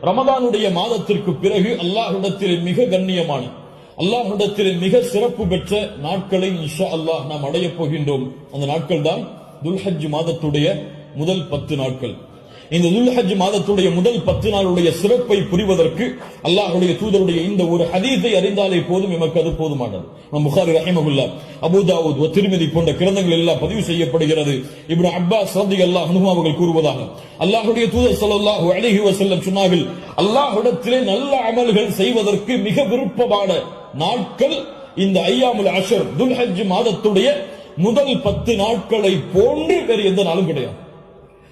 ரமதானுடைய மாதத்திற்கு பிறகு அல்லாஹ்விடத்தில் மிக கண்ணியமான, அல்லாஹ்விடத்தில் மிக சிறப்பு பெற்ற நாட்களை இன்ஷா அல்லாஹ் நாம் அடையப் போகின்றோம். அந்த நாட்கள் தான் துல்ஹஜ் மாதத்துடைய முதல் 10 நாட்கள். இந்த துல்ஹஜ் மாதத்துடைய முதல் 10 நாளுடைய சிறப்பை புரிவதற்கு அல்லாஹ்வுடைய தூதருடைய இந்த ஒரு ஹதீஸை அறிந்தாலே போதும், எமக்கு அது போதுமானது. புகாரி ரஹிமஹுல்லாஹ், அபூ தாவூத், திர்மிதி போன்ற கிரந்தங்கள் எல்லாம் பதிவு செய்யப்படுகிறது. இப்னு அப்பாஸ் ரலியல்லாஹு அன்ஹு அவர்கள் கூறுவதாக, அல்லாஹ்வுடைய தூதர் ஸல்லல்லாஹு அலைஹி வஸல்லம் சொன்னார்கள், அல்லாஹ்விடத்திலே நல்ல அமல்கள் செய்வதற்கு மிக விருப்பமான நாட்கள் இந்த ஐயாமுல் அஷர், துல்ஹஜ் மாதத்துடைய முதல் 10 நாட்களை போன்று வேறு எந்த நாளும் கிடையாது.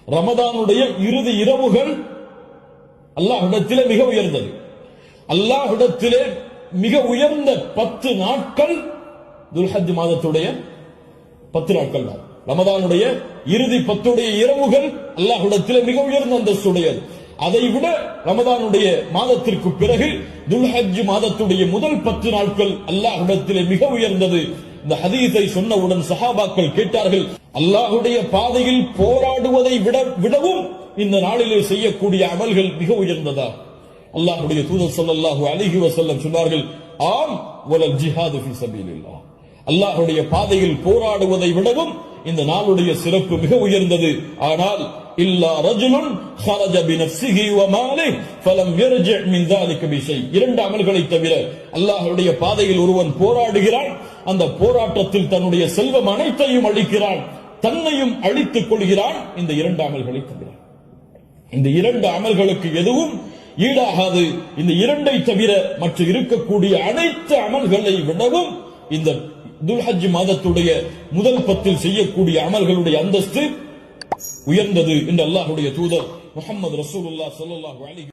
ரமதானுடைய இறுதி இரவுகள் அல்லாஹ்விடத்திலே மிக உயர்ந்தது. அல்லாஹ்விடத்திலே மிக உயர்ந்த 10 நாட்கள் துல்ஹஜ் மாதத்துடைய 10 நாட்கள் தான். ரமதானுடைய இறுதி 10 இரவுகள் அல்லாஹ்விடத்திலே மிக உயர்ந்த அந்தஸ்துடையது. அதைவிட ரமதானுடைய மாதத்திற்கு பிறகு துல்ஹஜ் மாதத்துடைய முதல் 10 நாட்கள் அல்லாஹ்விடத்திலே மிக உயர்ந்தது. இந்த ஹதீஸை சொன்னவுடன் சஹாபாக்கள் கேட்டார்கள், அல்லாஹ்வுடைய பாதையில் போராடுவதை விடவும் இந்த நாளிலே செய்யக்கூடிய அமல்கள் மிக உயர்ந்ததா? அல்லாஹ்வுடைய தூதர் ஸல்லல்லாஹு அலைஹி வஸல்லம் சொன்னார்கள், ஆம், வலல் ஜிஹாது ஃபீ ஸபீலில்லாஹ், அல்லாஹ்வுடைய பாதையில் போராடுவதை விடவும் இந்த நாளுடைய சிறப்பு மிக உயர்ந்தது. ஆனால் இல்லா ரஜுலுன் خرج بنفسه وماله فلم يرجع من ذلك بشيء, 2 அமல்களை தவிர அல்லாஹ்வுடைய பாதையில் ஒருவன் போராடுகிறான், அந்த போராட்டத்தில் தன்னுடைய செல்வம் அனைத்தையும் அளிக்கிறான், தன்னையும் அழித்துக் கொள்கிறான், இந்த 2 அமல்களை தவிர. இந்த 2 அமல்களுக்கு எதுவும் ஈடாகாது. இந்த 2ஐ தவிர மற்ற இருக்கக்கூடிய அனைத்து அமல்களை விடவும் இந்த துல்ஹஜ் மாதத்துடைய முதல் 10 செய்யக்கூடிய அமல்களுடைய அந்தஸ்து உயர்ந்தது என்று அல்லாஹ்வுடைய தூதர் முஹம்மது ரசூலுல்லாஹ் ஸல்லல்லாஹு அலைஹி